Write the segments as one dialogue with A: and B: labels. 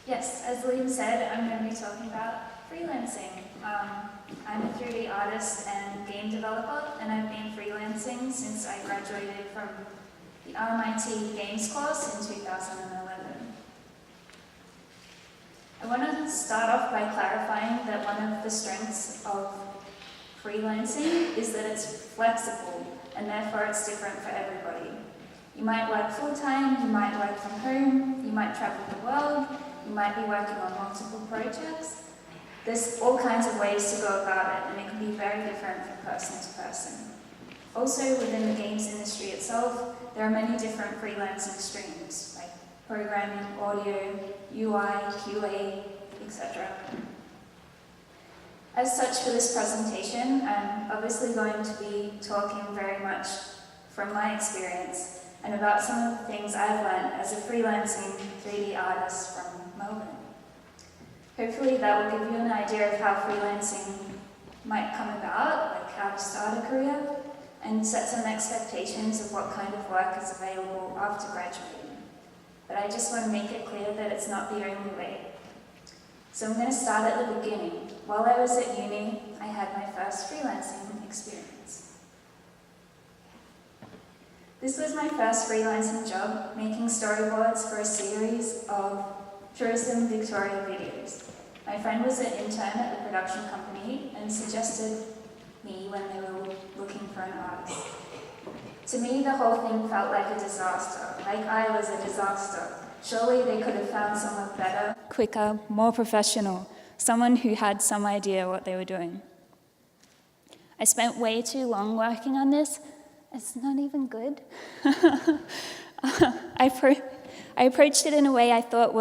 A: Yes, as Liam said, I'm going to be talking about freelancing. I'm a 3D artist and game developer, and I've been freelancing since I graduated from the RMIT Games course in 2011. I want to start off by clarifying that one of the strengths of freelancing is that it's flexible, and therefore it's different for everybody. You might work full-time, you might work from home, you might travel the world, you might be working on multiple projects. There's all kinds of ways to go about it, and it can be very different from person to person. Also, within the games industry itself, there are many different freelancing streams, like programming, audio, UI, QA, etc. As such, for this presentation, I'm obviously going to be talking very much from my experience and about some of the things I've learned as a freelancing 3D artist from Melbourne. Hopefully that will give you an idea of how freelancing might come about, like how to start a career, and set some expectations of what kind of work is available after graduating. But I just want to make it clear that it's not the only way. So I'm going to start at the beginning. While I was at uni, I had my first freelancing experience. This was my first freelancing job, making storyboards for a series of tourism Victoria videos. My friend was an intern at the production company and suggested me when they were looking for an artist. To me, the whole thing felt like a disaster, like I was a disaster. Surely they could have found someone better, quicker, more professional, someone who had some idea what they were doing. I spent way too long working on this. It's not even good. I approached it in a way I thought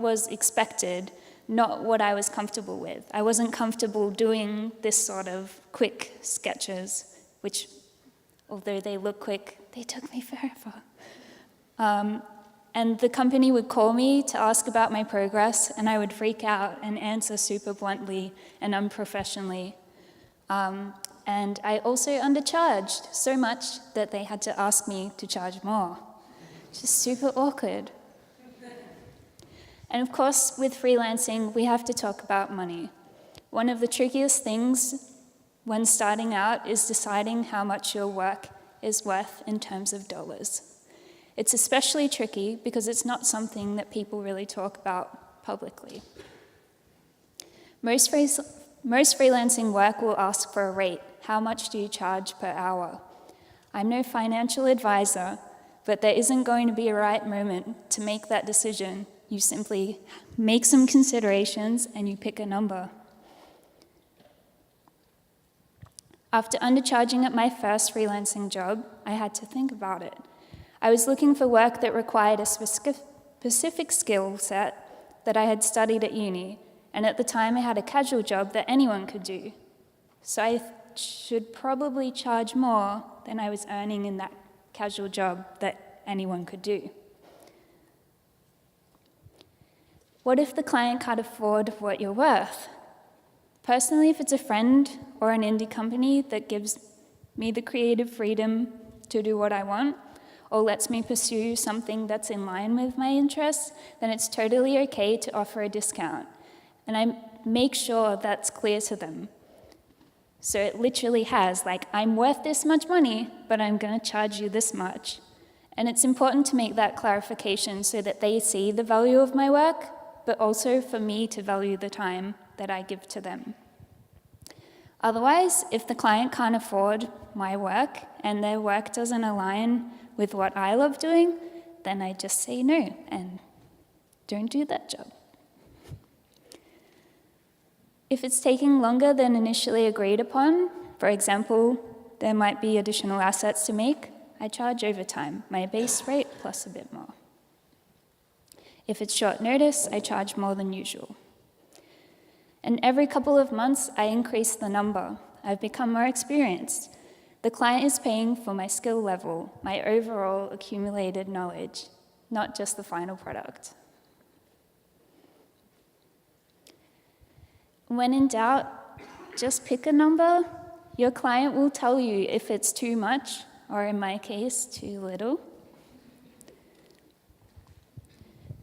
A: was expected, not what I was comfortable with. I wasn't comfortable doing this sort of quick sketches, which, although they look quick, they took me forever. And the company would call me to ask about my progress, and I would freak out and answer super bluntly and unprofessionally. And I also undercharged so much that they had to ask me to charge more. Just super awkward. And of course, with freelancing, we have to talk about money. One of the trickiest things when starting out is deciding how much your work is worth in terms of dollars. It's especially tricky because it's not something that people really talk about publicly. Most freelancing work will ask for a rate. How much do you charge per hour? I'm no financial advisor, but there isn't going to be a right moment to make that decision. You simply make some considerations and you pick a number. After undercharging at my first freelancing job, I had to think about it. I was looking for work that required a specific skill set that I had studied at uni, and at the time I had a casual job that anyone could do. So I should probably charge more than I was earning in that casual job that anyone could do. What if the client can't afford what you're worth? Personally, if it's a friend or an indie company that gives me the creative freedom to do what I want, or lets me pursue something that's in line with my interests, then it's totally okay to offer a discount. And I make sure that's clear to them. So it literally has, like, I'm worth this much money, but I'm going to charge you this much. And it's important to make that clarification so that they see the value of my work, but also for me to value the time that I give to them. Otherwise, if the client can't afford my work and their work doesn't align with what I love doing, then I just say no and don't do that job. If it's taking longer than initially agreed upon, for example, there might be additional assets to make, I charge overtime, my base rate plus a bit more. If it's short notice, I charge more than usual. And every couple of months, I increase the number. I've become more experienced. The client is paying for my skill level, my overall accumulated knowledge, not just the final product. When in doubt, just pick a number. Your client will tell you if it's too much, or in my case, too little.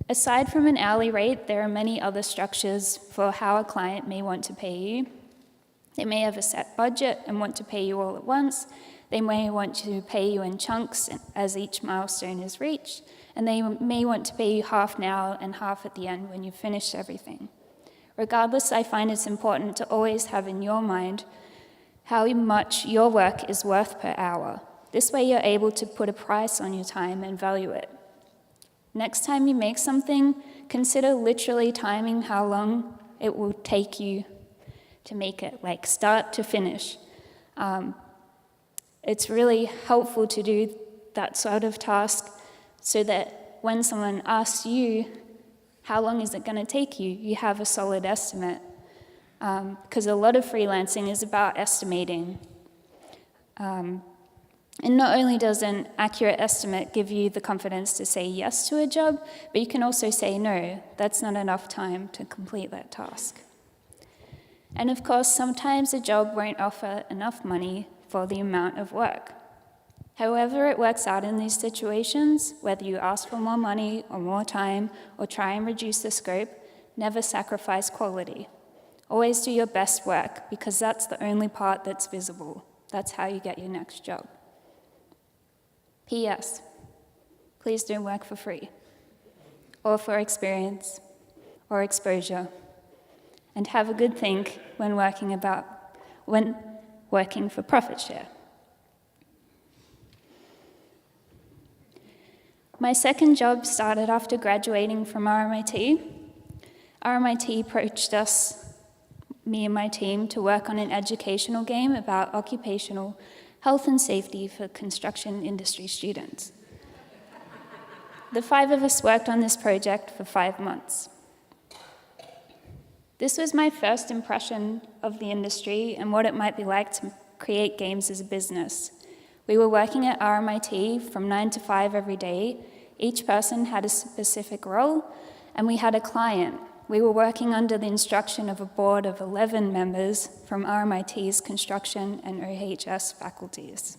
A: Aside from an hourly rate, there are many other structures for how a client may want to pay you. They may have a set budget and want to pay you all at once. They may want to pay you in chunks as each milestone is reached, and they may want to pay you half now and half at the end when you've finished everything. Regardless, I find it's important to always have in your mind how much your work is worth per hour. This way you're able to put a price on your time and value it. Next time you make something, consider literally timing how long it will take you to make it, like start to finish. It's really helpful to do that sort of task so that when someone asks you, how long is it going to take you, you have a solid estimate. Because a lot of freelancing is about estimating. And not only does an accurate estimate give you the confidence to say yes to a job, but you can also say no, that's not enough time to complete that task. And of course, sometimes a job won't offer enough money for the amount of work. However it works out in these situations, whether you ask for more money or more time or try and reduce the scope, never sacrifice quality. Always do your best work, because that's the only part that's visible. That's how you get your next job. P.S. Please don't work for free, or for experience, or exposure. And have a good think when working for profit share. My second job started after graduating from RMIT. RMIT approached us, me and my team, to work on an educational game about occupational health and safety for construction industry students. The 5 of us worked on this project for 5 months. This was my first impression of the industry and what it might be like to create games as a business. We were working at RMIT from 9 to 5 every day. Each person had a specific role, and we had a client. We were working under the instruction of a board of 11 members from RMIT's construction and OHS faculties.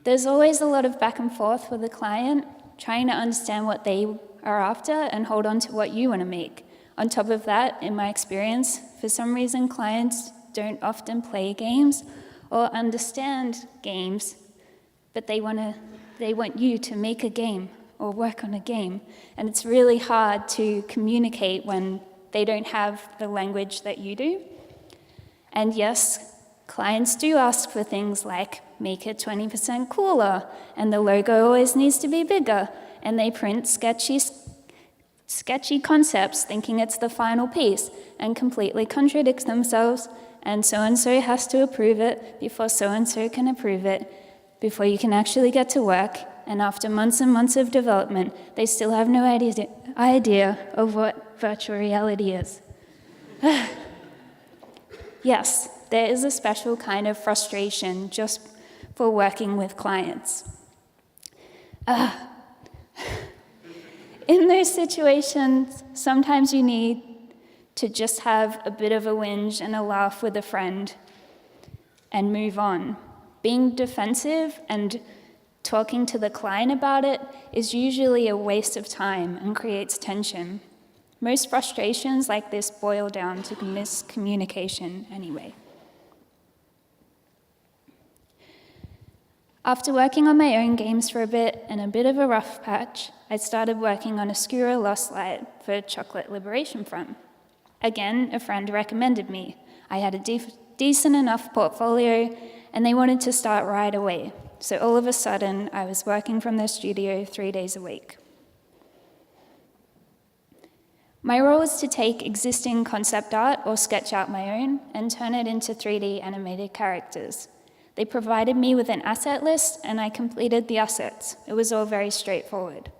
A: There's always a lot of back and forth with the client, trying to understand what they are after and hold on to what you want to make. On top of that, in my experience, for some reason clients don't often play games or understand games, but they want you to make a game or work on a game. And it's really hard to communicate when they don't have the language that you do. And yes, clients do ask for things like, make it 20% cooler, and the logo always needs to be bigger, and they print sketchy concepts thinking it's the final piece, and completely contradict themselves, and so has to approve it before so-and-so can approve it, before you can actually get to work. And after months and months of development, they still have no idea of what virtual reality is. Yes, there is a special kind of frustration just for working with clients. In those situations, sometimes you need to just have a bit of a whinge and a laugh with a friend and move on. Being defensive and talking to the client about it is usually a waste of time and creates tension. Most frustrations like this boil down to miscommunication anyway. After working on my own games for a bit and a bit of a rough patch, I started working on a Skura Lost Light for Chocolate Liberation Front. Again, a friend recommended me. I had a decent enough portfolio, and they wanted to start right away. So all of a sudden, I was working from their studio 3 days a week. My role was to take existing concept art or sketch out my own and turn it into 3D animated characters. They provided me with an asset list, and I completed the assets. It was all very straightforward.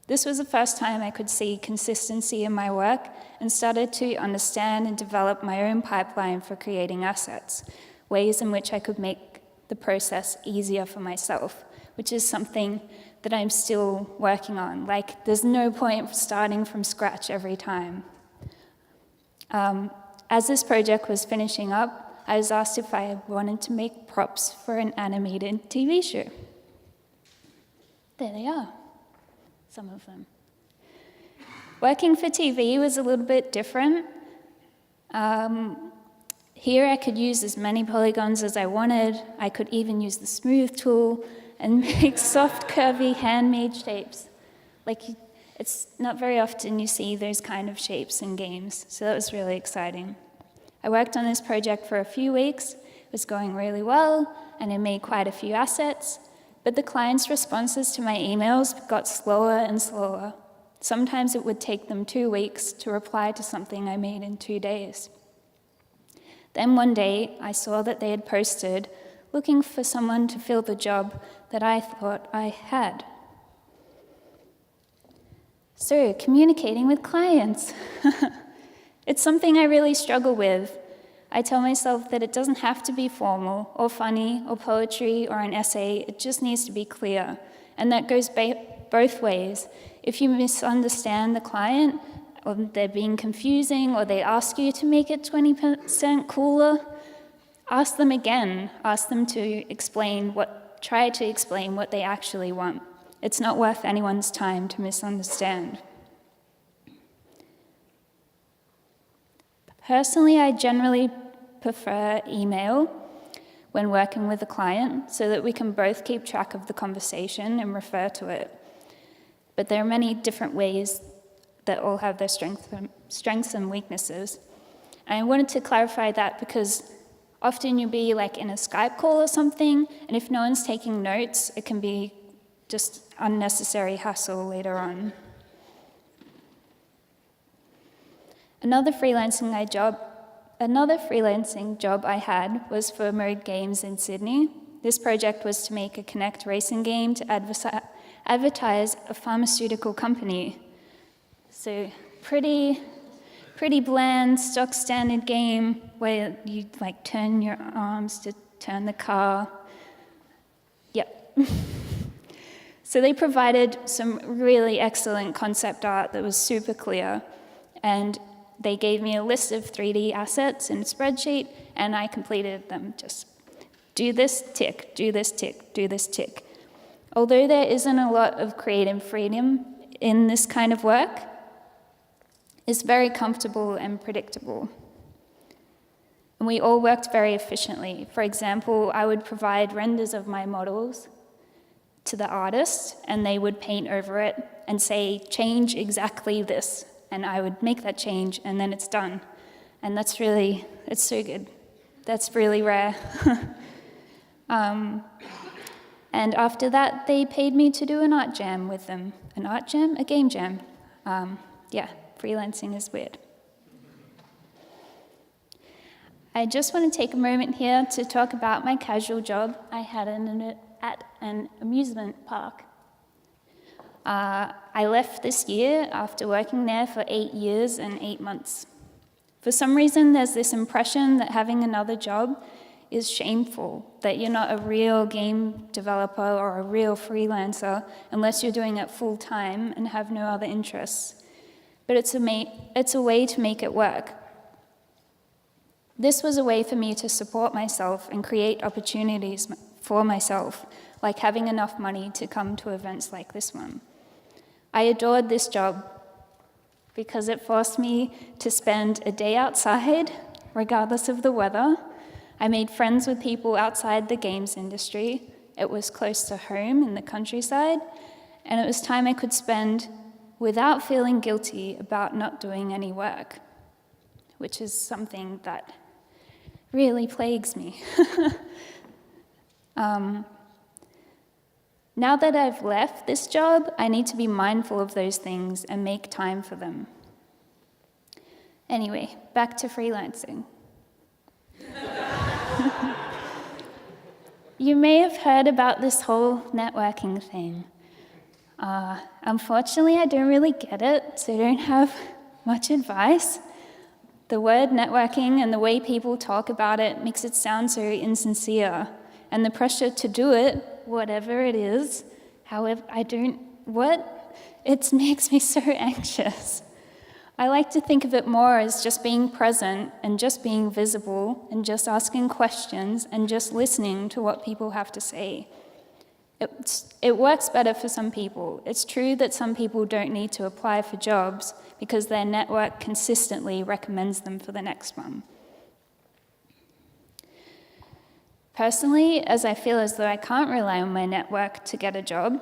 A: This was the first time I could see consistency in my work and started to understand and develop my own pipeline for creating assets, ways in which I could make the process easier for myself, which is something that I'm still working on. Like, there's no point starting from scratch every time. As this project was finishing up, I was asked if I wanted to make props for an animated TV show. There they are. some of them. Working for TV was a little bit different. Here I could use as many polygons as I wanted. I could even use the smooth tool and make soft, curvy, handmade shapes. It's not very often you see those kind of shapes in games, so that was really exciting. I worked on this project for a few weeks. It was going really well, and I made quite a few assets, but the client's responses to my emails got slower and slower. Sometimes it would take them 2 weeks to reply to something I made in 2 days. Then one day, I saw that they had posted, looking for someone to fill the job that I thought I had. So, communicating with clients. It's something I really struggle with. I tell myself that it doesn't have to be formal, or funny, or poetry, or an essay. It just needs to be clear. And that goes both ways. If you misunderstand the client, or they're being confusing, or they ask you to make it 20% cooler, ask them again. Ask them to try to explain what they actually want. It's not worth anyone's time to misunderstand. Personally, I generally prefer email when working with a client so that we can both keep track of the conversation and refer to it. But there are many different ways that all have their strengths and weaknesses. And I wanted to clarify that because often you'll be in a Skype call or something, and if no one's taking notes, it can be just unnecessary hassle later on. Another freelancing job I had was for Mode Games in Sydney. This project was to make a Connect racing game to advertise a pharmaceutical company. So pretty bland, stock standard game where you turn your arms to turn the car. Yep. So they provided some really excellent concept art that was super clear, and they gave me a list of 3D assets in a spreadsheet, and I completed them. Just do this, tick, do this, tick, do this, tick. Although there isn't a lot of creative freedom in this kind of work, it's very comfortable and predictable. And we all worked very efficiently. For example, I would provide renders of my models to the artist, and they would paint over it and say, change exactly this. And I would make that change, and then it's done. And it's so good. That's really rare. And after that, they paid me to do an art jam with them. An art jam? A game jam. Freelancing is weird. I just want to take a moment here to talk about my casual job I had at an amusement park. I left this year after working there for 8 years and 8 months. For some reason, there's this impression that having another job is shameful, that you're not a real game developer or a real freelancer unless you're doing it full time and have no other interests. But it's a way to make it work. This was a way for me to support myself and create opportunities for myself, like having enough money to come to events like this one. I adored this job because it forced me to spend a day outside, regardless of the weather. I made friends with people outside the games industry. It was close to home in the countryside, and it was time I could spend without feeling guilty about not doing any work, which is something that really plagues me. Now that I've left this job, I need to be mindful of those things and make time for them. Anyway, back to freelancing. You may have heard about this whole networking thing. Unfortunately, I don't really get it, so I don't have much advice. The word networking and the way people talk about it makes it sound so insincere, and the pressure to do it, whatever it is, it makes me so anxious. I like to think of it more as just being present and just being visible and just asking questions and just listening to what people have to say. It works better for some people. It's true that some people don't need to apply for jobs because their network consistently recommends them for the next one. Personally, as I feel as though I can't rely on my network to get a job,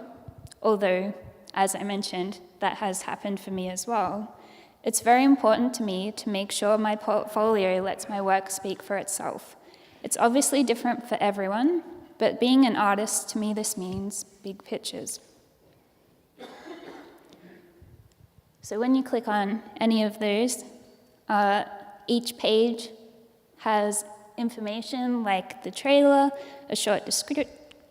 A: although, as I mentioned, that has happened for me as well, it's very important to me to make sure my portfolio lets my work speak for itself. It's obviously different for everyone, but being an artist, to me, this means big pictures. So when you click on any of those, each page has information like the trailer, a short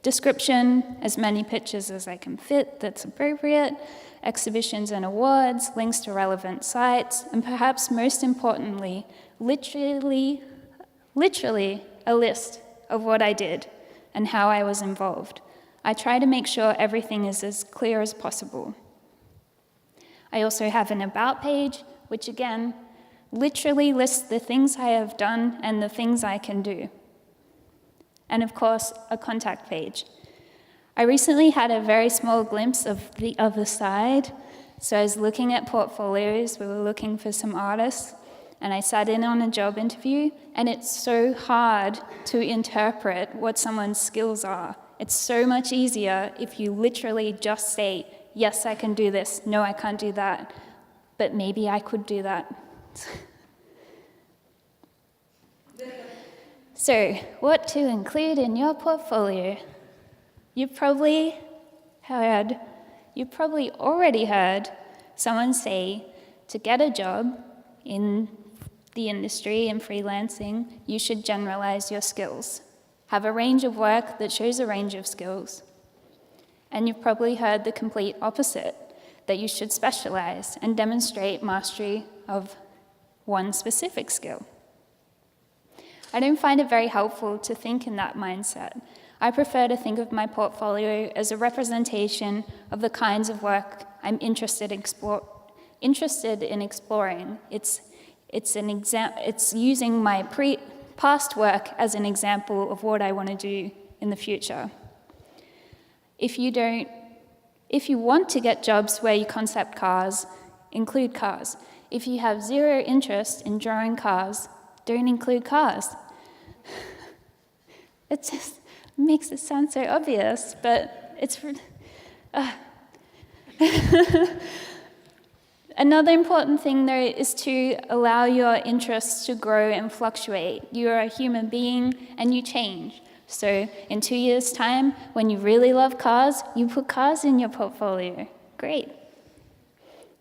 A: description, as many pictures as I can fit that's appropriate, exhibitions and awards, links to relevant sites, and perhaps most importantly, literally a list of what I did and how I was involved. I try to make sure everything is as clear as possible. I also have an about page, which again, literally lists the things I have done and the things I can do. And of course, a contact page. I recently had a very small glimpse of the other side. So I was looking at portfolios, we were looking for some artists, and I sat in on a job interview, and it's so hard to interpret what someone's skills are. It's so much easier if you literally just say, yes, I can do this, no, I can't do that, but maybe I could do that. So, what to include in your portfolio? You've probably already heard someone say, to get a job in the industry and freelancing, you should generalize your skills. Have a range of work that shows a range of skills. And you've probably heard the complete opposite, that you should specialize and demonstrate mastery of one specific skill. I don't find it very helpful to think in that mindset. I prefer to think of my portfolio as a representation of the kinds of work I'm interested in exploring. It's using my past work as an example of what I want to do in the future. If you want to get jobs where you concept cars, include cars. If you have zero interest in drawing cars, don't include cars. It just makes it sound so obvious, but it's... Another important thing, though, is to allow your interests to grow and fluctuate. You are a human being, and you change. So in 2 years' time, when you really love cars, you put cars in your portfolio. Great.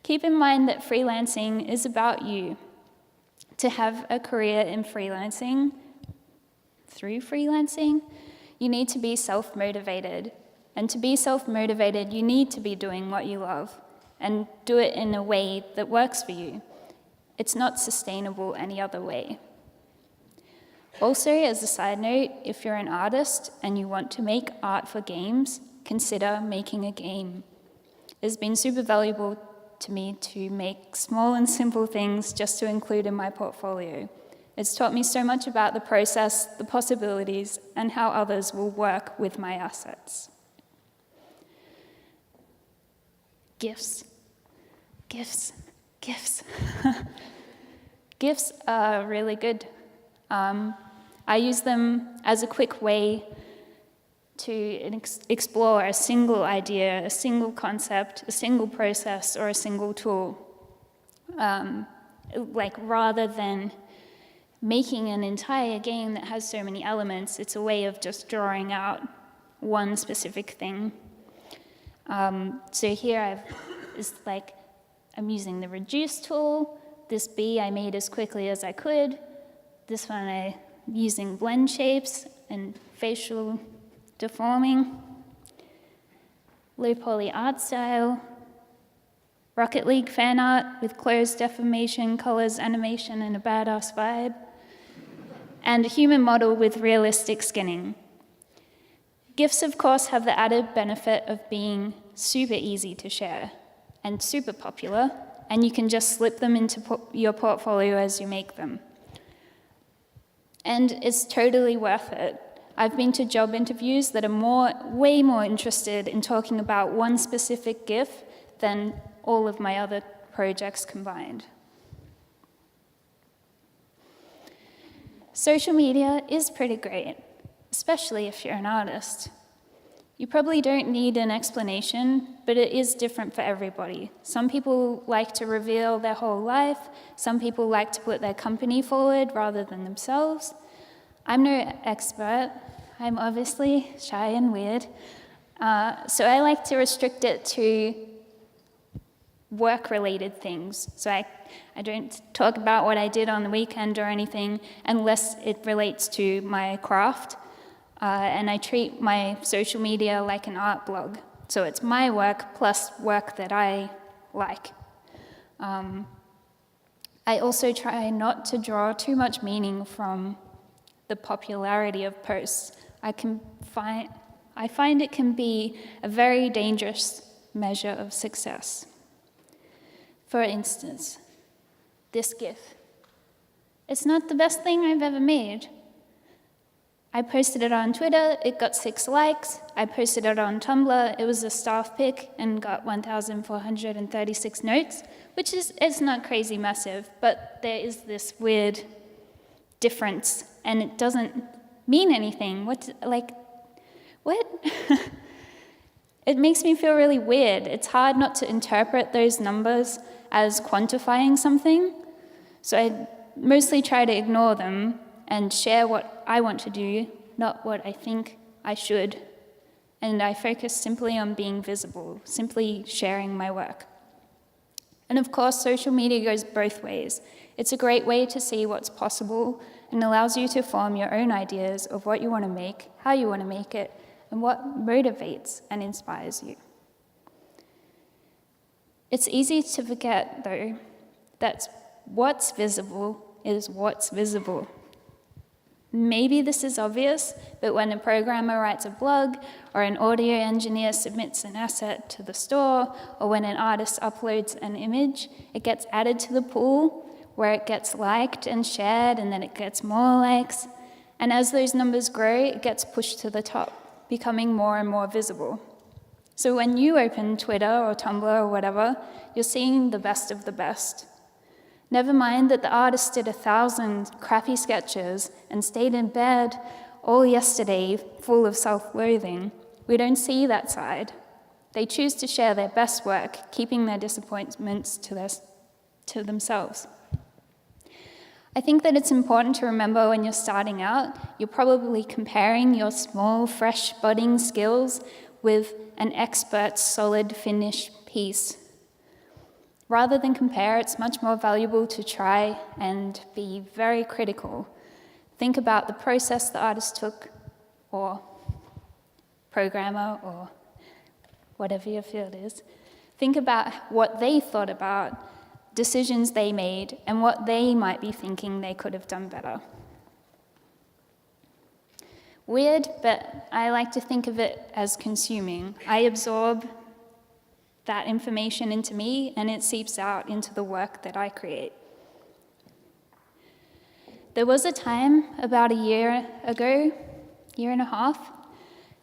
A: Keep in mind that freelancing is about you. To have a career in freelancing, through freelancing, you need to be self-motivated. And to be self-motivated, you need to be doing what you love and do it in a way that works for you. It's not sustainable any other way. Also, as a side note, if you're an artist and you want to make art for games, consider making a game. It's been super valuable to me to make small and simple things just to include in my portfolio. It's taught me so much about the process, the possibilities, and how others will work with my assets. Gifts. Gifts are really good. I use them as a quick way to explore a single idea, a single concept, a single process, or a single tool. Rather than making an entire game that has so many elements, it's a way of just drawing out one specific thing. So here I'm using the reduce tool. This bee I made as quickly as I could. This one I'm using blend shapes and facial deforming. Low poly art style. Rocket League fan art with closed deformation, colors, animation, and a badass vibe. And a human model with realistic skinning. GIFs, of course, have the added benefit of being super easy to share and super popular, and you can just slip them into your portfolio as you make them. And it's totally worth it. I've been to job interviews that are way more interested in talking about one specific GIF than all of my other projects combined. Social media is pretty great, especially if you're an artist. You probably don't need an explanation, but it is different for everybody. Some people like to reveal their whole life. Some people like to put their company forward rather than themselves. I'm no expert. I'm obviously shy and weird. So I like to restrict it to work-related things. So I don't talk about what I did on the weekend or anything unless it relates to my craft. And I treat my social media like an art blog. So it's my work plus work that I like. I also try not to draw too much meaning from the popularity of posts. I find it can be a very dangerous measure of success. For instance, this GIF. It's not the best thing I've ever made. I posted it on Twitter, it got 6 likes. I posted it on Tumblr, it was a staff pic and got 1,436 notes, which it's not crazy massive, but there is this weird difference, and it doesn't mean anything. What? It makes me feel really weird. It's hard not to interpret those numbers as quantifying something, so I mostly try to ignore them and share what I want to do, not what I think I should. And I focus simply on being visible, simply sharing my work. And of course, social media goes both ways. It's a great way to see what's possible and allows you to form your own ideas of what you want to make, how you want to make it, and what motivates and inspires you. It's easy to forget, though, that what's visible is what's visible. Maybe this is obvious, but when a programmer writes a blog, or an audio engineer submits an asset to the store, or when an artist uploads an image, it gets added to the pool, where it gets liked and shared, and then it gets more likes. And as those numbers grow, it gets pushed to the top, becoming more and more visible. So when you open Twitter or Tumblr or whatever, you're seeing the best of the best. Never mind that the artist did 1,000 crappy sketches and stayed in bed all yesterday full of self-loathing. We don't see that side. They choose to share their best work, keeping their disappointments to themselves. I think that it's important to remember when you're starting out, you're probably comparing your small, fresh, budding skills with an expert's solid, finished piece. Rather than compare, it's much more valuable to try and be very critical. Think about the process the artist took, or programmer, or whatever your field is. Think about what they thought about, decisions they made, and what they might be thinking they could have done better. Weird, but I like to think of it as consuming. I absorb that information into me, and it seeps out into the work that I create. There was a time about a year and a half,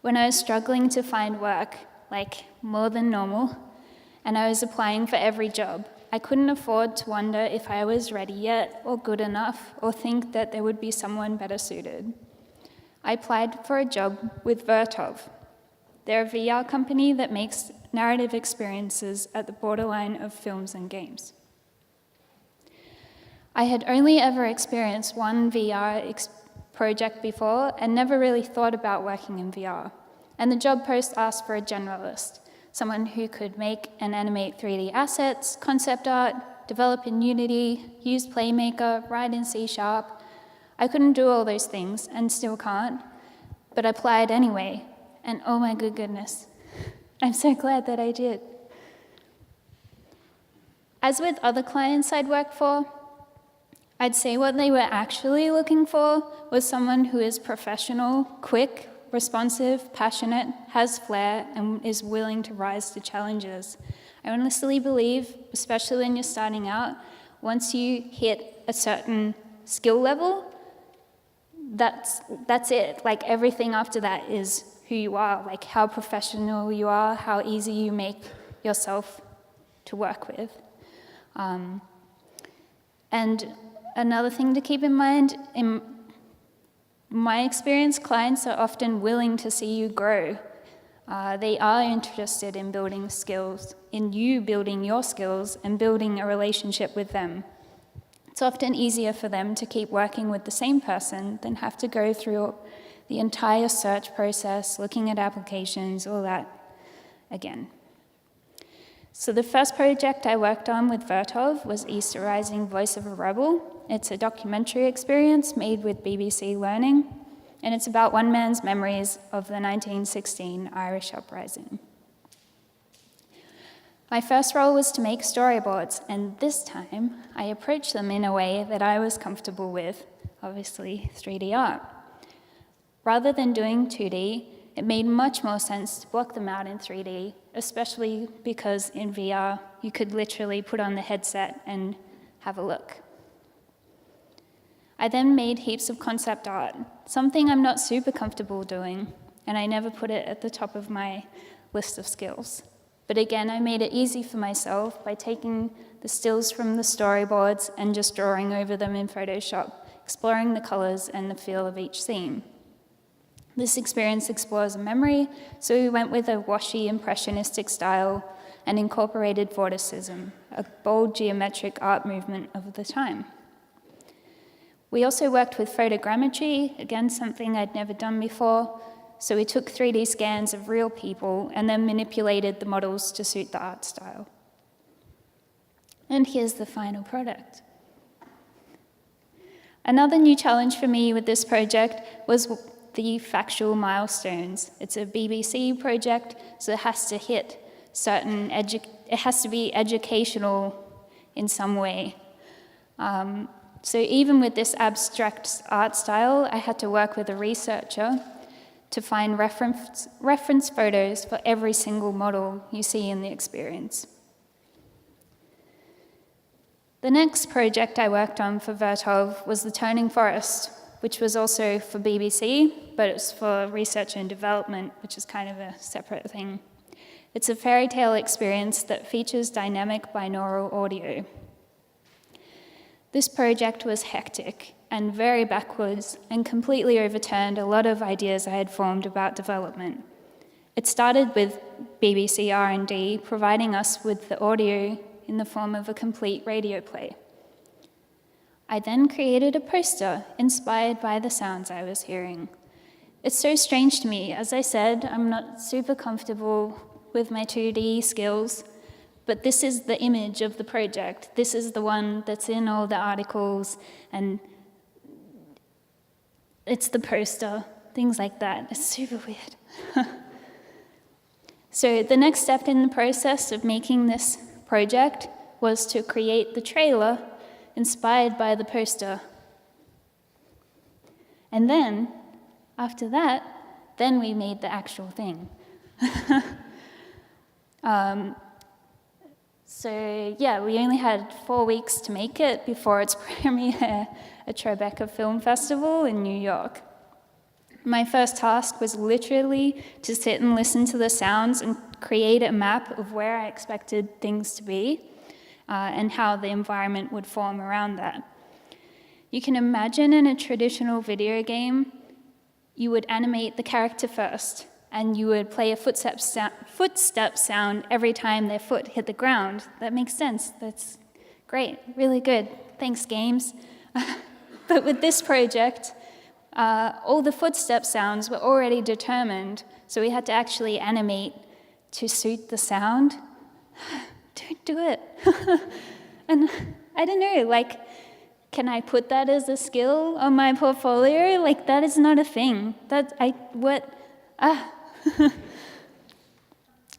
A: when I was struggling to find work, like more than normal, and I was applying for every job. I couldn't afford to wonder if I was ready yet, or good enough, or think that there would be someone better suited. I applied for a job with Vertov. They're a VR company that makes narrative experiences at the borderline of films and games. I had only ever experienced one VR project before and never really thought about working in VR. And the job post asked for a generalist, someone who could make and animate 3D assets, concept art, develop in Unity, use Playmaker, write in C#. I couldn't do all those things and still can't, but I applied anyway. And oh my good goodness, I'm so glad that I did. As with other clients I'd worked for, I'd say what they were actually looking for was someone who is professional, quick, responsive, passionate, has flair, and is willing to rise to challenges. I honestly believe, especially when you're starting out, once you hit a certain skill level, that's it. Like everything after that is who you are, like how professional you are, how easy you make yourself to work with. And another thing to keep in mind, in my experience, clients are often willing to see you grow. They are interested in building skills, in you building your skills and building a relationship with them. It's often easier for them to keep working with the same person than have to go through the entire search process, looking at applications, all that again. So the first project I worked on with Vertov was Easter Rising Voice of a Rebel. It's a documentary experience made with BBC Learning, and it's about one man's memories of the 1916 Irish uprising. My first role was to make storyboards, and this time I approached them in a way that I was comfortable with, obviously 3D art. Rather than doing 2D, it made much more sense to block them out in 3D, especially because in VR you could literally put on the headset and have a look. I then made heaps of concept art, something I'm not super comfortable doing, and I never put it at the top of my list of skills. But again, I made it easy for myself by taking the stills from the storyboards and just drawing over them in Photoshop, exploring the colors and the feel of each scene. This experience explores a memory, so we went with a washy impressionistic style and incorporated vorticism, a bold geometric art movement of the time. We also worked with photogrammetry, again something I'd never done before, so we took 3D scans of real people and then manipulated the models to suit the art style. And here's the final product. Another new challenge for me with this project was the factual milestones. It's a BBC project, so it has to hit certain, it has to be educational in some way. So even with this abstract art style, I had to work with a researcher to find reference photos for every single model you see in the experience. The next project I worked on for Vertov was The Turning Forest, which was also for BBC, but it's for research and development, which is kind of a separate thing. It's a fairy tale experience that features dynamic binaural audio. This project was hectic and very backwards and completely overturned a lot of ideas I had formed about development. It started with BBC R&D providing us with the audio in the form of a complete radio play. I then created a poster inspired by the sounds I was hearing. It's so strange to me. As I said, I'm not super comfortable with my 2D skills, but this is the image of the project. This is the one that's in all the articles, and it's the poster, things like that. It's super weird. So the next step in the process of making this project was to create the trailer inspired by the poster. And then, after that, then we made the actual thing. So yeah, we only had 4 weeks to make it before its premiere at Tribeca Film Festival in New York. My first task was literally to sit and listen to the sounds and create a map of where I expected things to be and how the environment would form around that. You can imagine in a traditional video game, you would animate the character first, and you would play a footstep sound every time their foot hit the ground. That makes sense. That's great. Really good. Thanks, games. But with this project, all the footstep sounds were already determined, so we had to actually animate to suit the sound. Don't do it. And I don't know, like, can I put that as a skill on my portfolio? Like, that is not a thing.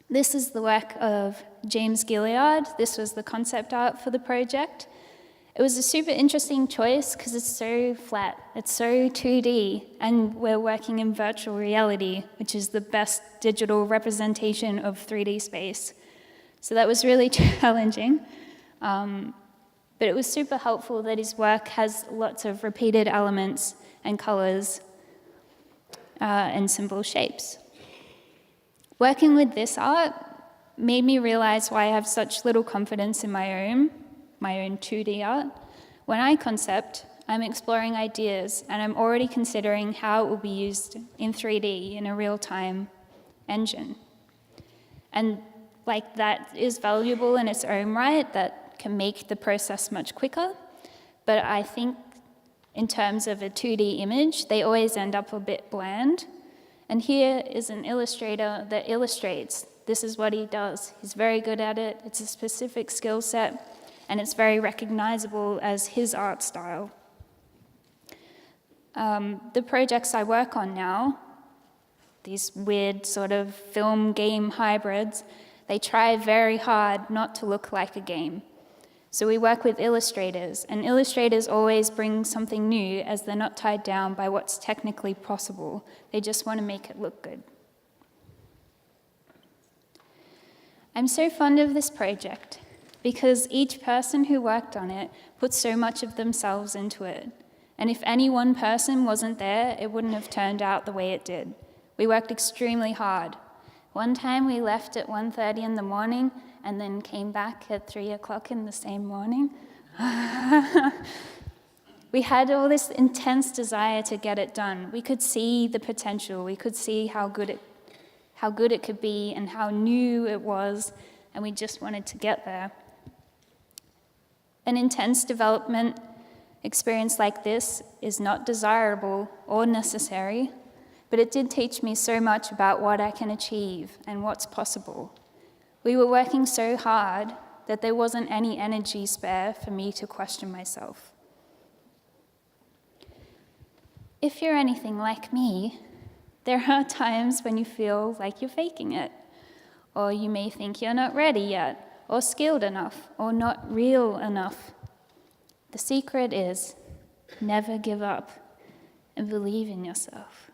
A: This is the work of James Gilliard. This was the concept art for the project. It was a super interesting choice because it's so flat, it's so 2D, and we're working in virtual reality, which is the best digital representation of 3D space. So that was really challenging. But it was super helpful that his work has lots of repeated elements and colors and simple shapes. Working with this art made me realize why I have such little confidence in my own 2D art. When I concept, I'm exploring ideas, and I'm already considering how it will be used in 3D in a real-time engine. And like that is valuable in its own right, that can make the process much quicker. But I think in terms of a 2D image, they always end up a bit bland. And here is an illustrator that illustrates. This is what he does. He's very good at it. It's a specific skill set, and it's very recognizable as his art style. The projects I work on now, these weird sort of film game hybrids, they try very hard not to look like a game. So we work with illustrators, and illustrators always bring something new as they're not tied down by what's technically possible. They just want to make it look good. I'm so fond of this project because each person who worked on it put so much of themselves into it. And if any one person wasn't there, it wouldn't have turned out the way it did. We worked extremely hard. One time we left at 1:30 in the morning and then came back at 3 o'clock in the same morning. We had all this intense desire to get it done. We could see the potential. We could see how good it could be and how new it was, and we just wanted to get there. An intense development experience like this is not desirable or necessary, but it did teach me so much about what I can achieve and what's possible. We were working so hard that there wasn't any energy spare for me to question myself. If you're anything like me, there are times when you feel like you're faking it, or you may think you're not ready yet, or skilled enough, or not real enough. The secret is never give up and believe in yourself.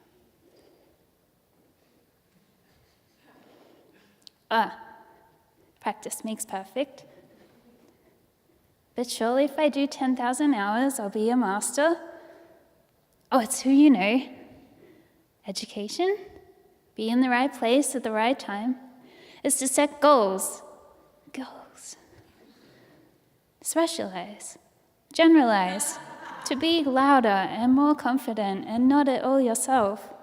A: Practice makes perfect. But surely if I do 10,000 hours, I'll be a master. Oh, it's who you know. Education, be in the right place at the right time, is to set goals. Specialize, generalize, to be louder and more confident and not at all yourself.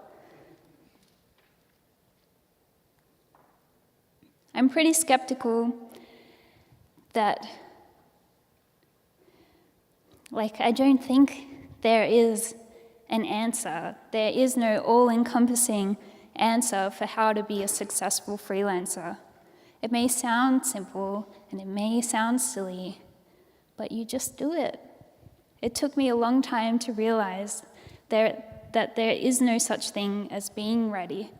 A: I'm pretty skeptical that, I don't think there is an answer. There is no all-encompassing answer for how to be a successful freelancer. It may sound simple and it may sound silly, but you just do it. It took me a long time to realize that there is no such thing as being ready.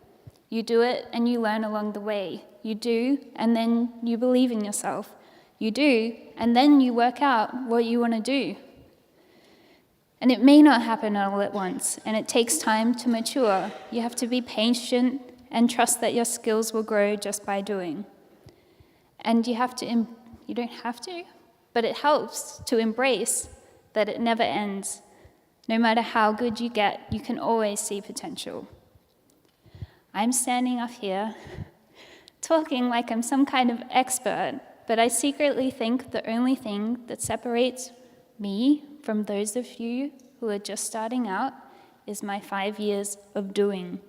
A: You do it and you learn along the way. You do, and then you believe in yourself. You do, and then you work out what you want to do. And it may not happen all at once, and it takes time to mature. You have to be patient and trust that your skills will grow just by doing. And you don't have to, but it helps to embrace that it never ends. No matter how good you get, you can always see potential. I'm standing up here talking like I'm some kind of expert, but I secretly think the only thing that separates me from those of you who are just starting out is my 5 years of doing.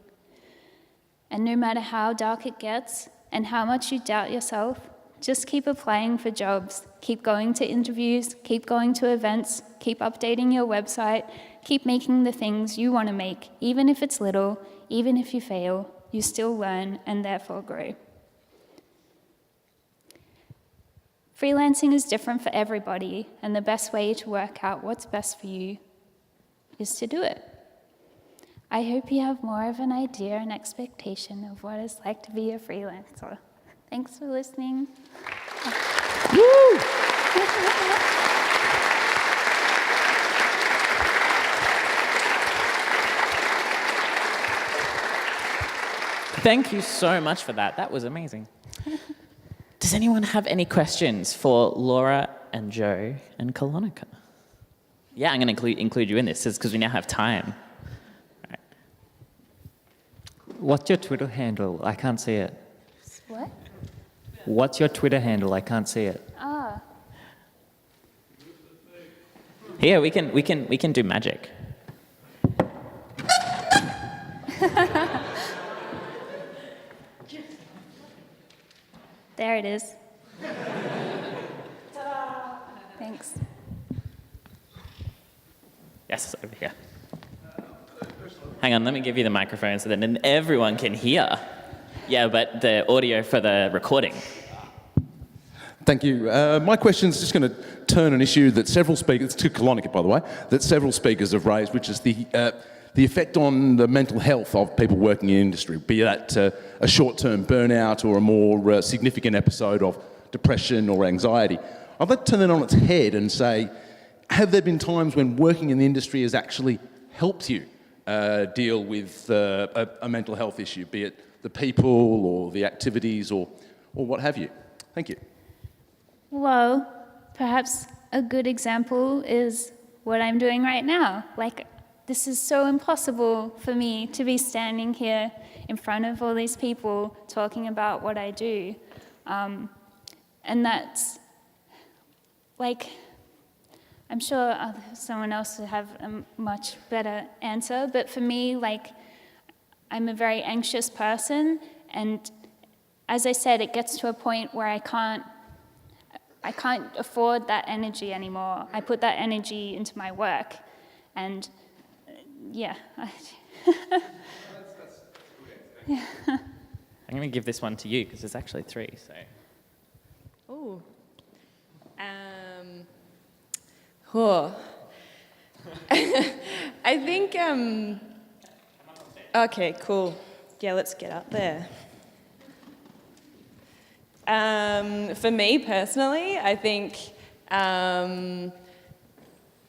A: And no matter how dark it gets and how much you doubt yourself, just keep applying for jobs, keep going to interviews, keep going to events, keep updating your website, keep making the things you want to make, even if it's little, even if you fail, you still learn and therefore grow. Freelancing is different for everybody, and the best way to work out what's best for you is to do it. I hope you have more of an idea and expectation of what it's like to be a freelancer. Thanks for listening.
B: Woo! Thank you so much for that. That was amazing. Does anyone have any questions for Laura and Joe and Kalonica? Yeah, I'm going to include you in this because we now have time.
C: What's your Twitter handle? I can't see it.
A: What?
C: What's your Twitter handle? I can't see it.
A: Ah,
B: Here, we can do magic.
A: there it is. Thanks.
B: Yes, over here. Hang on, let me give you the microphone so that then everyone can hear. Yeah, but the audio for the recording.
D: Thank you. My question is just going to turn an issue that several speakers, to Kalonica by the way, that several speakers have raised, which is the effect on the mental health of people working in industry, be that a short-term burnout or a more significant episode of depression or anxiety. I'd like to turn that on its head and say, have there been times when working in the industry has actually helped you deal with a mental health issue, be it the people or the activities or what have you? Thank you.
A: Well, perhaps a good example is what I'm doing right now. Like, this is so impossible for me to be standing here in front of all these people talking about what I do. And that's, like, I'm sure someone else would have a much better answer, but for me, like, I'm a very anxious person, and as I said, it gets to a point where I can't afford that energy anymore. I put that energy into my work, and yeah. Yeah.
B: I'm going to give this one to you because there's actually 3. So.
E: Ooh. I think, okay, cool. Yeah, let's get up there. For me personally, I think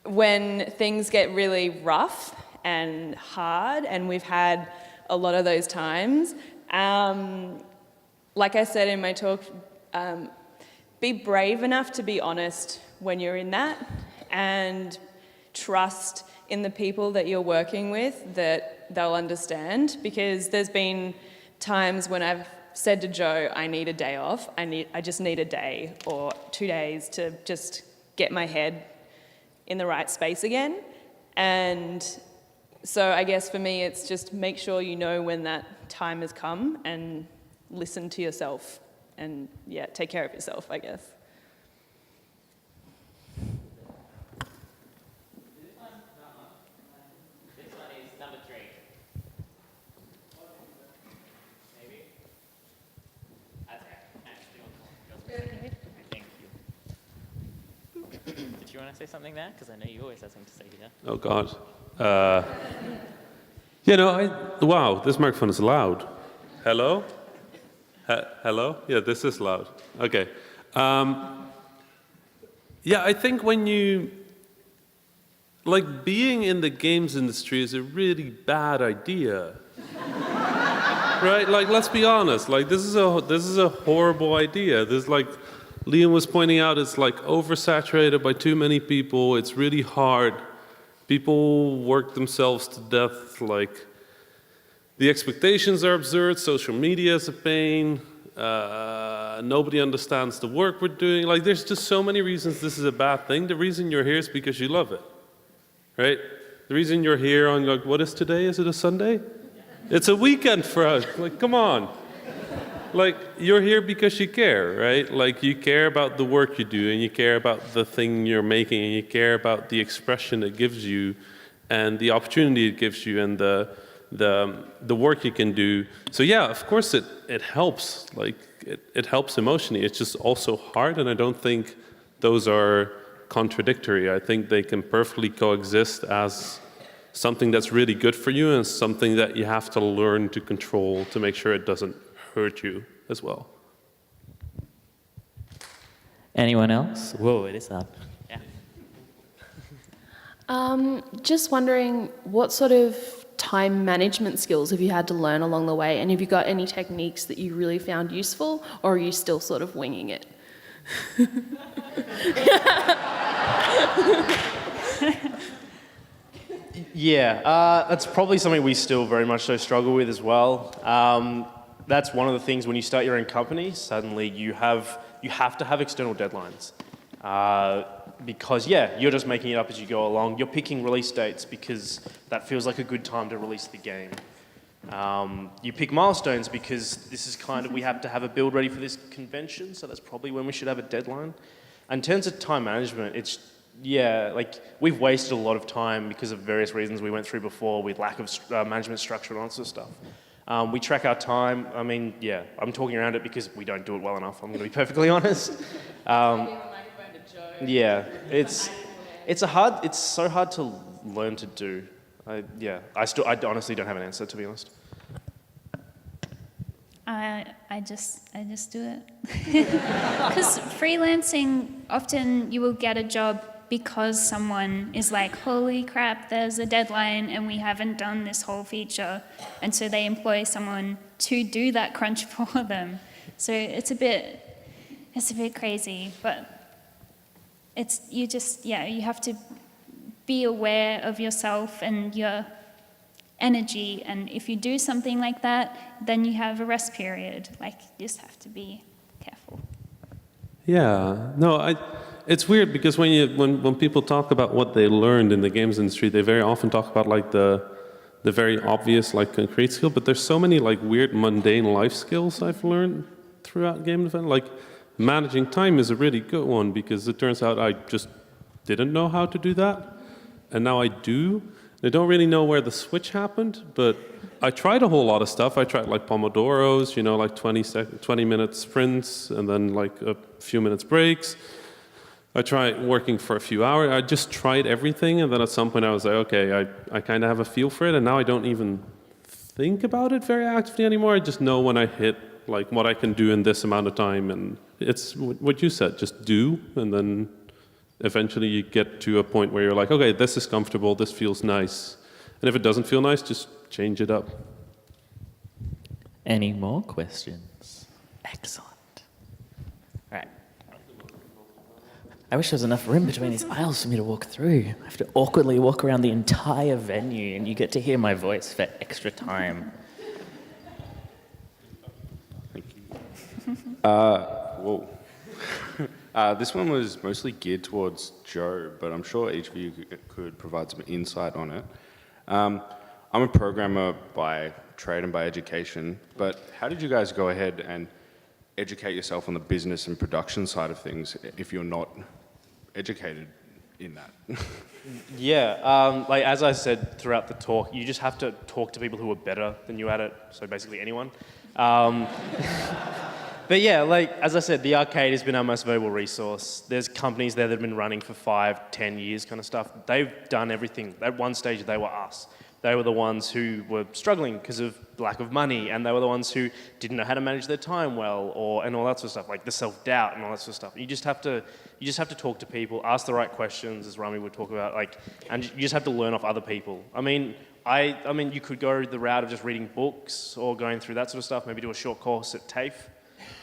E: when things get really rough and hard, and we've had a lot of those times, like I said in my talk, be brave enough to be honest when you're in that, and trust in the people that you're working with that they'll understand, because there's been times when I've said to Joe, I need a day off, I just need a day or 2 days to just get my head in the right space again. And so I guess for me it's just make sure you know when that time has come and listen to yourself and yeah, take care of yourself, I guess.
B: Did you want to say something there? Because I know you always have something to say here.
F: Oh, God. Wow, this microphone is loud. Hello? Hello? Yeah, this is loud. Okay. Yeah, I think when you... being in the games industry is a really bad idea. Right? Let's be honest. This is a horrible idea. Liam was pointing out, it's oversaturated by too many people. It's really hard. People work themselves to death. The expectations are absurd. Social media is a pain. Nobody understands the work we're doing. There's just so many reasons this is a bad thing. The reason you're here is because you love it, right? The reason you're here on, what is today? Is it a Sunday? It's a weekend for us. Come on. You're here because you care, right? You care about the work you do, and you care about the thing you're making, and you care about the expression it gives you, and the opportunity it gives you, and the work you can do. So yeah, of course it helps. It helps emotionally. It's just also hard, and I don't think those are contradictory. I think they can perfectly coexist as something that's really good for you and something that you have to learn to control to make sure it doesn't hurt you as well.
B: Anyone else? Whoa, it is up. Yeah.
G: Just wondering, what sort of time management skills have you had to learn along the way, and have you got any techniques that you really found useful, or are you still sort of winging it?
H: Yeah, that's probably something we still very much so struggle with as well. That's one of the things when you start your own company, suddenly you have to have external deadlines. Because you're just making it up as you go along. You're picking release dates because that feels like a good time to release the game. You pick milestones because this is kind of, we have to have a build ready for this convention, so that's probably when we should have a deadline. In terms of time management, it's, like we've wasted a lot of time because of various reasons we went through before with lack of management structure and all that sort of stuff. We track our time. I mean, I'm talking around it because we don't do it well enough, I'm going to be perfectly honest. It's so hard to learn to do. I honestly don't have an answer, to be honest.
A: I just do it. Because freelancing, often you will get a job because someone is like, holy crap, there's a deadline and we haven't done this whole feature. And so they employ someone to do that crunch for them. So it's a bit crazy, but you have to be aware of yourself and your energy, and if you do something like that, then you have a rest period. Like, you just have to be careful.
F: Yeah, no, it's weird because when people talk about what they learned in the games industry, they very often talk about like the very obvious like concrete skill, but there's so many like weird mundane life skills I've learned throughout game development. Like managing time is a really good one because it turns out I just didn't know how to do that, and now I do. I don't really know where the switch happened, but I tried a whole lot of stuff. I tried like Pomodoros, like 20-minute sprints and then like a few minutes breaks. I tried working for a few hours. I just tried everything, and then at some point I was like, okay, I kind of have a feel for it, and now I don't even think about it very actively anymore. I just know when I hit like what I can do in this amount of time, and it's what you said, just do, and then eventually you get to a point where you're like, okay, this is comfortable, this feels nice. And if it doesn't feel nice, just change it up.
B: Any more questions? Excellent. All right. I wish there was enough room between these aisles for me to walk through. I have to awkwardly walk around the entire venue, and you get to hear my voice for extra time.
I: Thank you. Whoa. This one was mostly geared towards Joe, but I'm sure each of you could provide some insight on it. I'm a programmer by trade and by education, but how did you guys go ahead and educate yourself on the business and production side of things if you're not educated in that?
H: Like as I said throughout the talk, you just have to talk to people who are better than you at it, so basically anyone. But like as I said, the arcade has been our most valuable resource. There's companies there that have been running for 5, 10 years kind of stuff. They've done everything. At one stage, they were us. They were the ones who were struggling because of lack of money, and they were the ones who didn't know how to manage their time well, and all that sort of stuff, like the self-doubt and all that sort of stuff. You just have to talk to people, ask the right questions, as Rami would talk about, and you just have to learn off other people. I mean, you could go the route of just reading books or going through that sort of stuff, maybe do a short course at TAFE.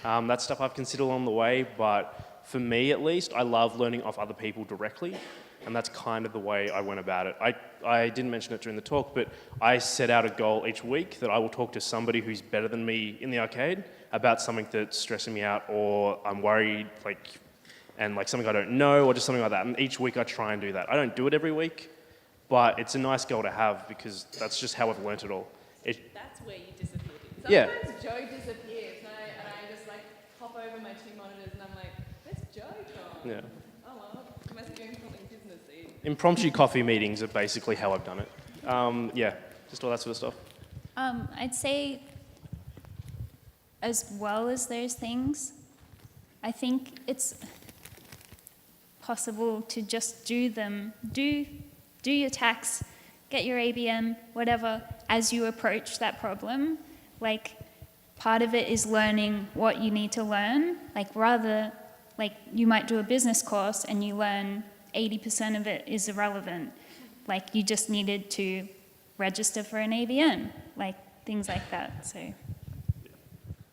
H: That's stuff I've considered along the way, but for me at least, I love learning off other people directly, and that's kind of the way I went about it. I didn't mention it during the talk, but I set out a goal each week that I will talk to somebody who's better than me in the arcade about something that's stressing me out, or I'm worried, and something I don't know, or just something like that. And each week I try and do that. I don't do it every week, but it's a nice goal to have because that's just how I've learnt it all.
E: That's where you disappeared. Sometimes Joe disappears, and I just hop over my 2 monitors, and I'm like, where's Joe gone?
H: Yeah.
E: Oh well, he must be doing something businessy.
H: Impromptu coffee meetings are basically how I've done it. Just all that sort of stuff.
A: I'd say, as well as those things, I think it's possible to just do them. Do your tax, get your ABM, whatever, as you approach that problem. Part of it is learning what you need to learn. You might do a business course and you learn 80% of it is irrelevant. You just needed to register for an ABM, things like that. So.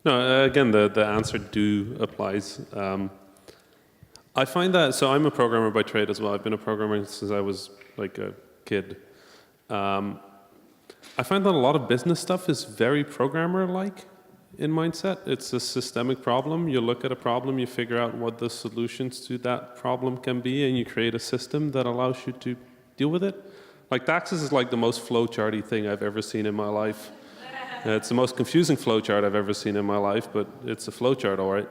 F: No, again, the answer do applies. I find that, so I'm a programmer by trade as well. I've been a programmer since I was a kid. I find that a lot of business stuff is very programmer-like in mindset. It's a systemic problem. You look at a problem, you figure out what the solutions to that problem can be, and you create a system that allows you to deal with it. Like taxes is like the most flowcharty thing I've ever seen in my life. It's the most confusing flowchart I've ever seen in my life, but it's a flowchart, all right.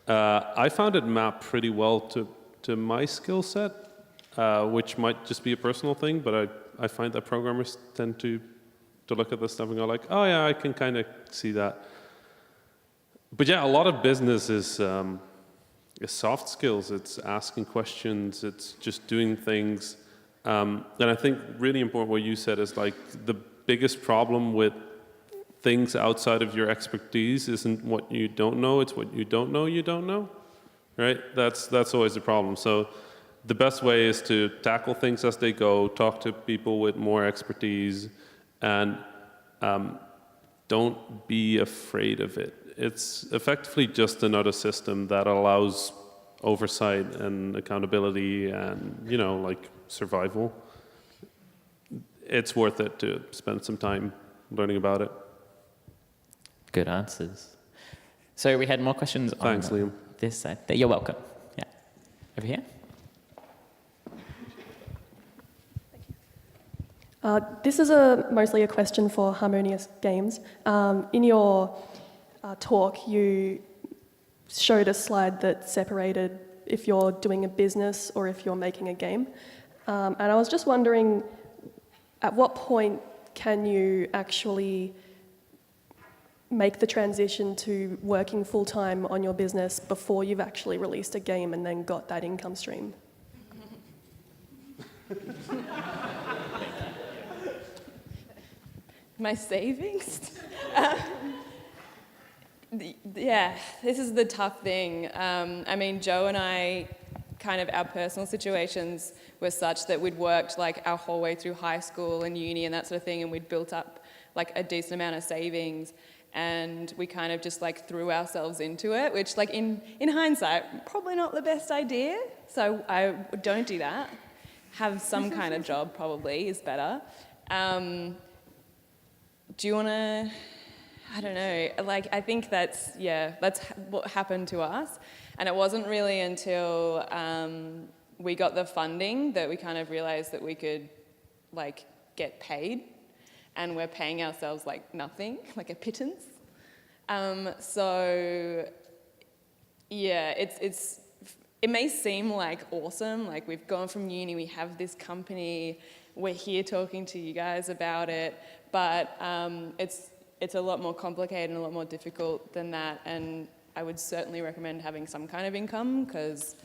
F: I found it mapped pretty well to my skill set, which might just be a personal thing, but I find that programmers tend to look at this stuff and go like, oh yeah, I can kind of see that. But yeah, a lot of business is soft skills. It's asking questions. It's just doing things. And I think really important what you said is like the biggest problem with things outside of your expertise isn't what you don't know, it's what you don't know, right? That's always the problem. So the best way is to tackle things as they go, talk to people with more expertise, and don't be afraid of it. It's effectively just another system that allows oversight and accountability and, you know, like survival. It's worth it to spend some time learning about it.
B: Good answers. So we had more questions
F: Thanks,
B: on
F: Liam.
B: this side. You're welcome. Yeah. Over here.
J: This is mostly a question for Harmonious Games. In your talk, you showed a slide that separated if you're doing a business or if you're making a game. And I was just wondering, at what point can you actually make the transition to working full-time on your business before you've actually released a game and then got that income stream?
E: My savings? Yeah, this is the tough thing. I mean, Joe and I, kind of our personal situations were such that we'd worked like our whole way through high school and uni and that sort of thing, and we'd built up like a decent amount of savings, and we kind of just like threw ourselves into it, which like in hindsight, probably not the best idea. So I don't do that. Have some kind of job probably is better. Do you want to, I don't know, like I think that's what happened to us. And it wasn't really until we got the funding that we kind of realized that we could like get paid, and we're paying ourselves like nothing, like a pittance. So yeah, it may seem like awesome, like we've gone from uni, we have this company, we're here talking to you guys about it, but it's a lot more complicated and a lot more difficult than that, and I would certainly recommend having some kind of income because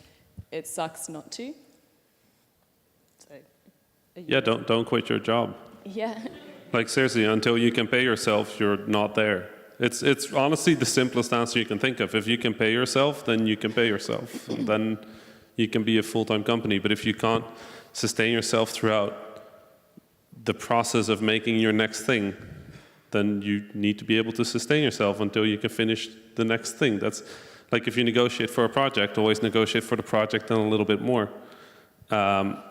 E: it sucks not to. So,
F: yeah, don't quit your job.
E: Yeah.
F: Like seriously, until you can pay yourself, you're not there. It's honestly the simplest answer you can think of. If you can pay yourself, then you can pay yourself. And then you can be a full-time company. But if you can't sustain yourself throughout the process of making your next thing, then you need to be able to sustain yourself until you can finish the next thing. That's like if you negotiate for a project, always negotiate for the project and a little bit more. But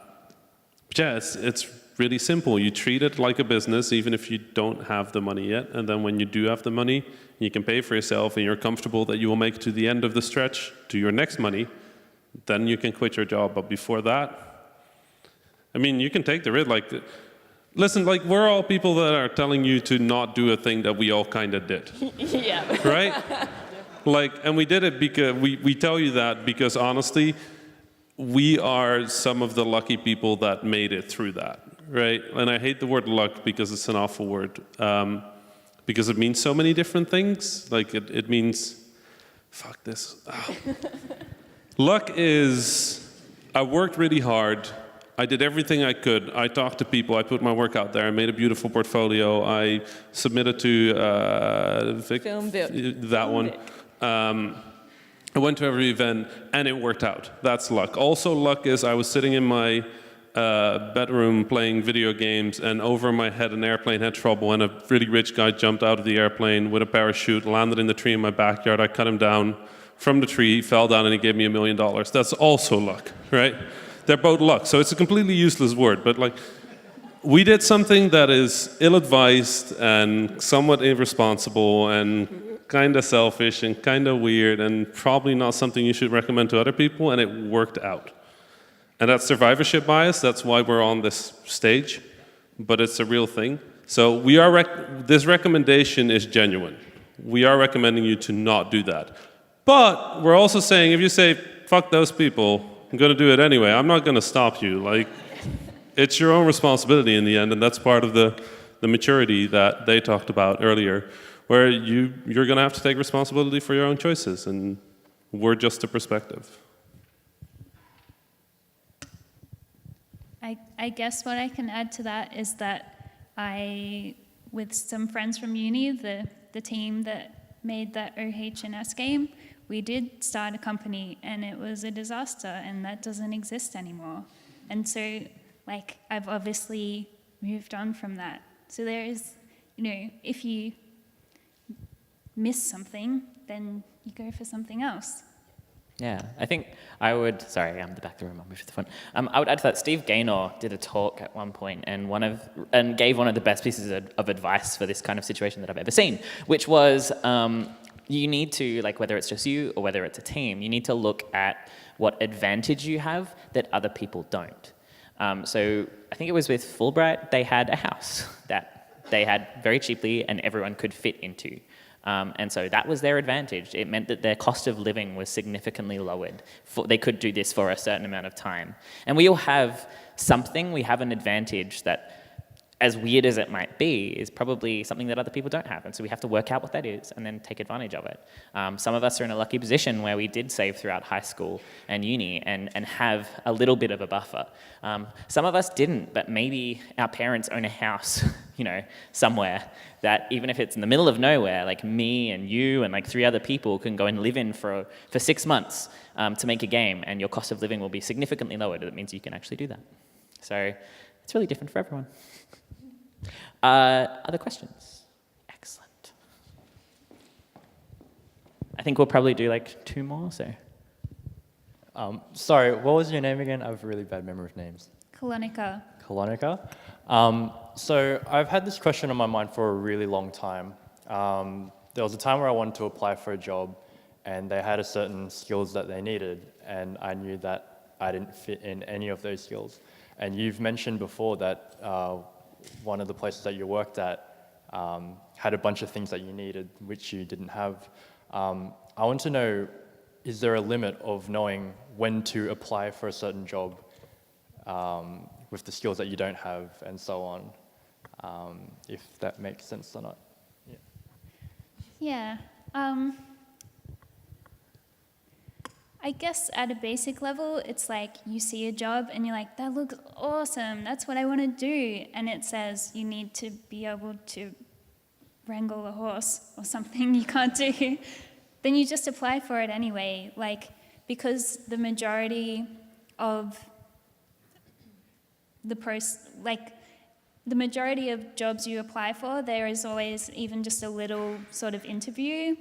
F: yeah, it's really simple. You treat it like a business, even if you don't have the money yet. And then when you do have the money, you can pay for yourself and you're comfortable that you will make it to the end of the stretch to your next money, then you can quit your job. But before that, I mean, you can take the risk. Like, listen, like we're all people that are telling you to not do a thing that we all kind of did.
E: Yeah.
F: Right? Like, and we did it because we tell you that because honestly, we are some of the lucky people that made it through that. Right? And I hate the word luck because it's an awful word. Because it means so many different things. Like it means, fuck this. Oh. Luck is, I worked really hard. I did everything I could. I talked to people. I put my work out there. I made a beautiful portfolio. I submitted to that one. I went to every event, and it worked out. That's luck. Also, luck is I was sitting in my bedroom playing video games, and over my head an airplane had trouble, and a really rich guy jumped out of the airplane with a parachute, landed in the tree in my backyard. I cut him down from the tree, he fell down, and he gave me $1 million. That's also luck, right? They're both luck. So it's a completely useless word, but like we did something that is ill-advised and somewhat irresponsible and kind of selfish and kind of weird and probably not something you should recommend to other people, and it worked out. And that's survivorship bias. That's why we're on this stage, but it's a real thing. So we are this recommendation is genuine. We are recommending you to not do that. But we're also saying, if you say, fuck those people, I'm going to do it anyway, I'm not going to stop you. Like, it's your own responsibility in the end, and that's part of the maturity that they talked about earlier, where you're going to have to take responsibility for your own choices, and we're just a perspective.
A: I guess what I can add to that is that with some friends from uni, the team that made that OH&S game, we did start a company and it was a disaster, and that doesn't exist anymore. And so, like, I've obviously moved on from that. So there is, if you miss something, then you go for something else.
B: Yeah, I think I would, sorry, I'm the back of the room, I'll move to the front. I would add to that, Steve Gaynor did a talk at one point and gave one of the best pieces of advice for this kind of situation that I've ever seen, which was you need to, like, whether it's just you or whether it's a team, you need to look at what advantage you have that other people don't. So I think it was with Fulbright, they had a house that they had very cheaply and everyone could fit into. And so that was their advantage. It meant that their cost of living was significantly lowered. They could do this for a certain amount of time. And we all have something, we have an advantage that, as weird as it might be, is probably something that other people don't have. And so we have to work out what that is and then take advantage of it. Some of us are in a lucky position where we did save throughout high school and uni and have a little bit of a buffer. Some of us didn't, but maybe our parents own a house, somewhere that even if it's in the middle of nowhere, like me and you and like 3 other people can go and live in for 6 months to make a game, and your cost of living will be significantly lower. That means you can actually do that. So it's really different for everyone. Other questions? Excellent. I think we'll probably do like 2 more, so.
K: Sorry, what was your name again? I have a really bad memory of names.
A: Kalonica.
K: Kalonica. So I've had this question on my mind for a really long time. There was a time where I wanted to apply for a job and they had a certain skills that they needed, and I knew that I didn't fit in any of those skills. And you've mentioned before that one of the places that you worked at had a bunch of things that you needed which you didn't have. I want to know, is there a limit of knowing when to apply for a certain job with the skills that you don't have and so on, if that makes sense or not?
A: Yeah. I guess at a basic level, it's like you see a job and you're like, that looks awesome, that's what I want to do. And it says you need to be able to wrangle a horse or something you can't do. Then you just apply for it anyway, because the majority of the majority of jobs you apply for, there is always even just a little sort of interview.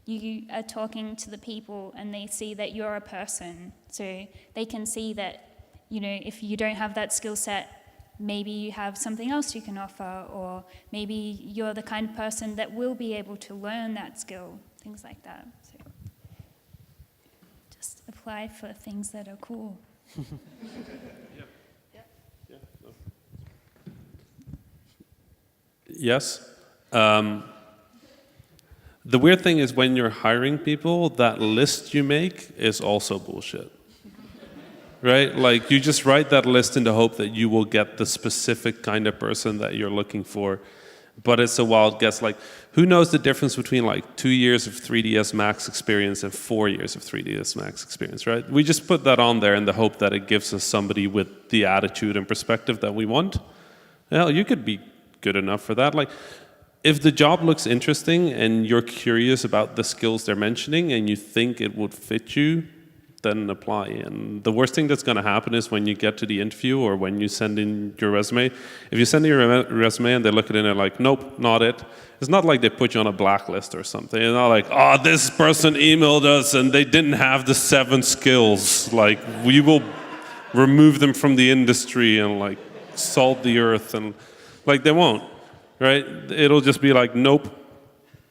A: You are talking to the people and they see that you're a person. So they can see that, if you don't have that skill set, maybe you have something else you can offer, or maybe you're the kind of person that will be able to learn that skill, things like that. So just apply for things that are cool.
F: Yes. The weird thing is when you're hiring people, that list you make is also bullshit. Right? Like, you just write that list in the hope that you will get the specific kind of person that you're looking for. But it's a wild guess. Like, who knows the difference between 2 years of 3ds Max experience and 4 years of 3ds Max experience, right? We just put that on there in the hope that it gives us somebody with the attitude and perspective that we want. Hell, you could be good enough for that. If the job looks interesting and you're curious about the skills they're mentioning and you think it would fit you, then apply. And the worst thing that's going to happen is when you get to the interview or when you send in your resume, if you send in your resume and they look at it and they're like, nope, not it, it's not like they put you on a blacklist or something. It's not like, oh, this person emailed us and they didn't have the 7 skills. We will remove them from the industry and salt the earth, and like they won't, right? It'll just be like nope,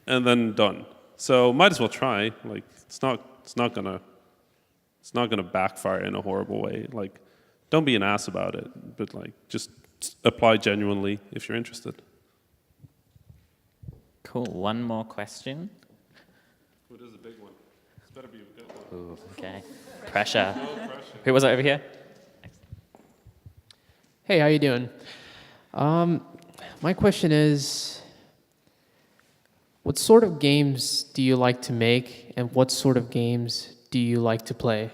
F: and then done. So might as well try. Like it's not gonna backfire in a horrible way. Like don't be an ass about it, but like just apply genuinely if you're interested.
B: Cool. One more question.
F: What is a big one? It's better be a good one.
B: Ooh, okay. Pressure. Who was it over here?
L: Hey, how you doing? My question is, what sort of games do you like to make, and what sort of games do you like to play?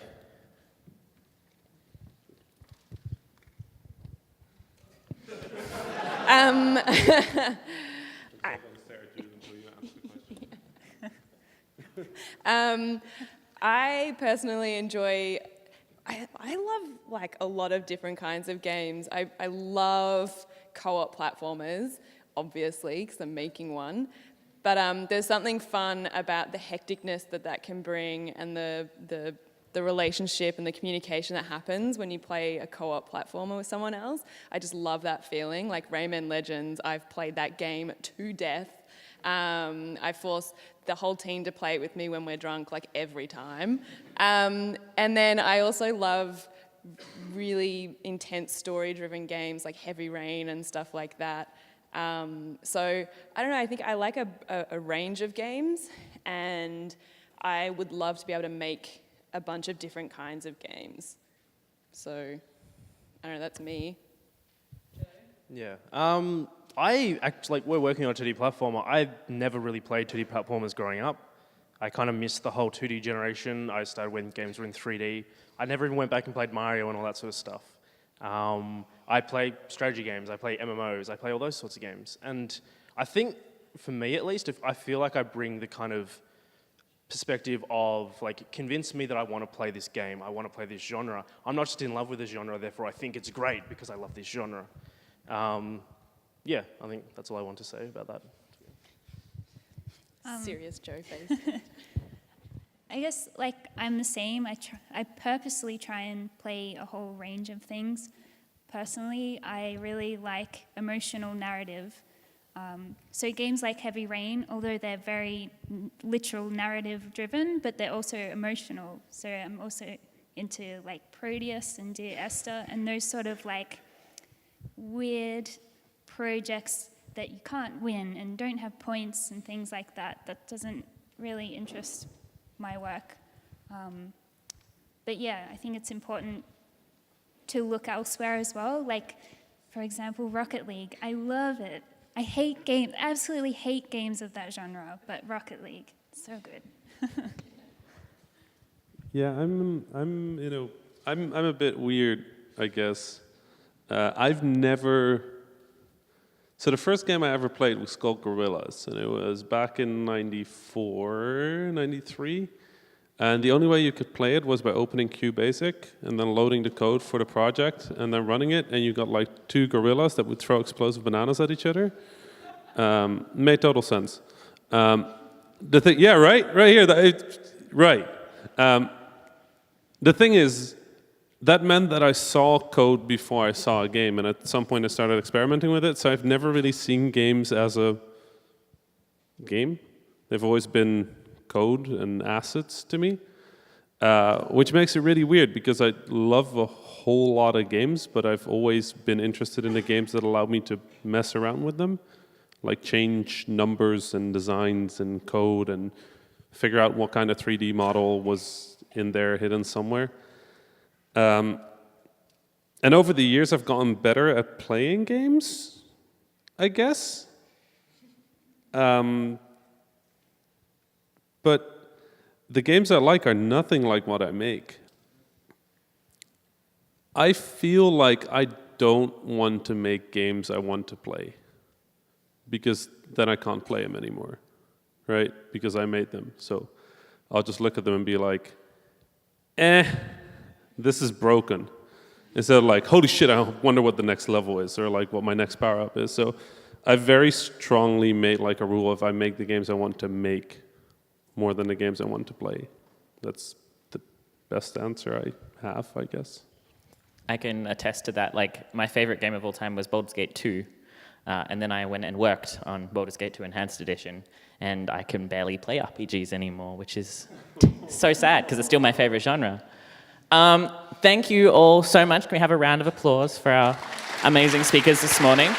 E: I personally enjoy, I love like a lot of different kinds of games. I love co-op platformers, obviously, because I'm making one. But there's something fun about the hecticness that can bring, and the relationship and the communication that happens when you play a co-op platformer with someone else. I just love that feeling. Like Rayman Legends, I've played that game to death. I force the whole team to play it with me when we're drunk, like every time. And then I also love really intense story-driven games like Heavy Rain and stuff like that. So I don't know, I think I like a range of games, and I would love to be able to make a bunch of different kinds of games. So I don't know, that's me.
H: Yeah. I actually, we're working on a 2D platformer. I've never really played 2D platformers growing up. I kind of missed the whole 2D generation. I started when games were in 3D. I never even went back and played Mario and all that sort of stuff. I play strategy games, I play MMOs, I play all those sorts of games. And I think, for me at least, if I feel like I bring the kind of perspective of, like, convince me that I want to play this game, I want to play this genre. I'm not just in love with the genre, therefore I think it's great because I love this genre. Yeah, I think that's all I want to say about that.
E: Serious Joe face.
A: I guess, like, I'm the same. I purposely try and play a whole range of things. Personally, I really like emotional narrative. So games like Heavy Rain, although they're very literal narrative driven, but they're also emotional. So I'm also into like Proteus and Dear Esther and those sort of like weird projects that you can't win and don't have points and things like that. That doesn't really interest my work. But yeah, I think it's important to look elsewhere as well. Like, for example, Rocket League. I love it. I hate games, absolutely hate games of that genre, but Rocket League, so good.
F: Yeah, I'm a bit weird, I guess. I've never. So the first game I ever played was called Gorillas, and it was back in '94, '93. And the only way you could play it was by opening QBasic and then loading the code for the project and then running it, and you got like 2 gorillas that would throw explosive bananas at each other. Made total sense. The thing, yeah, right here, right. The thing is, that meant that I saw code before I saw a game, and at some point I started experimenting with it, so I've never really seen games as a game. They've always been code and assets to me, which makes it really weird because I love a whole lot of games, but I've always been interested in the games that allow me to mess around with them, like change numbers and designs and code and figure out what kind of 3D model was in there hidden somewhere. And over the years, I've gotten better at playing games, I guess. But the games I like are nothing like what I make. I feel like I don't want to make games I want to play, because then I can't play them anymore, right? Because I made them. So I'll just look at them and be like, this is broken. Instead of like, holy shit, I wonder what the next level is, or like what my next power-up is. So I very strongly made like a rule: if I make the games I want to make more than the games I want to play. That's the best answer I have, I guess.
B: I can attest to that. Like, my favorite game of all time was Baldur's Gate 2. And then I went and worked on Baldur's Gate 2 Enhanced Edition. And I can barely play RPGs anymore, which is so sad, because it's still my favorite genre. Thank you all so much. Can we have a round of applause for our amazing speakers this morning?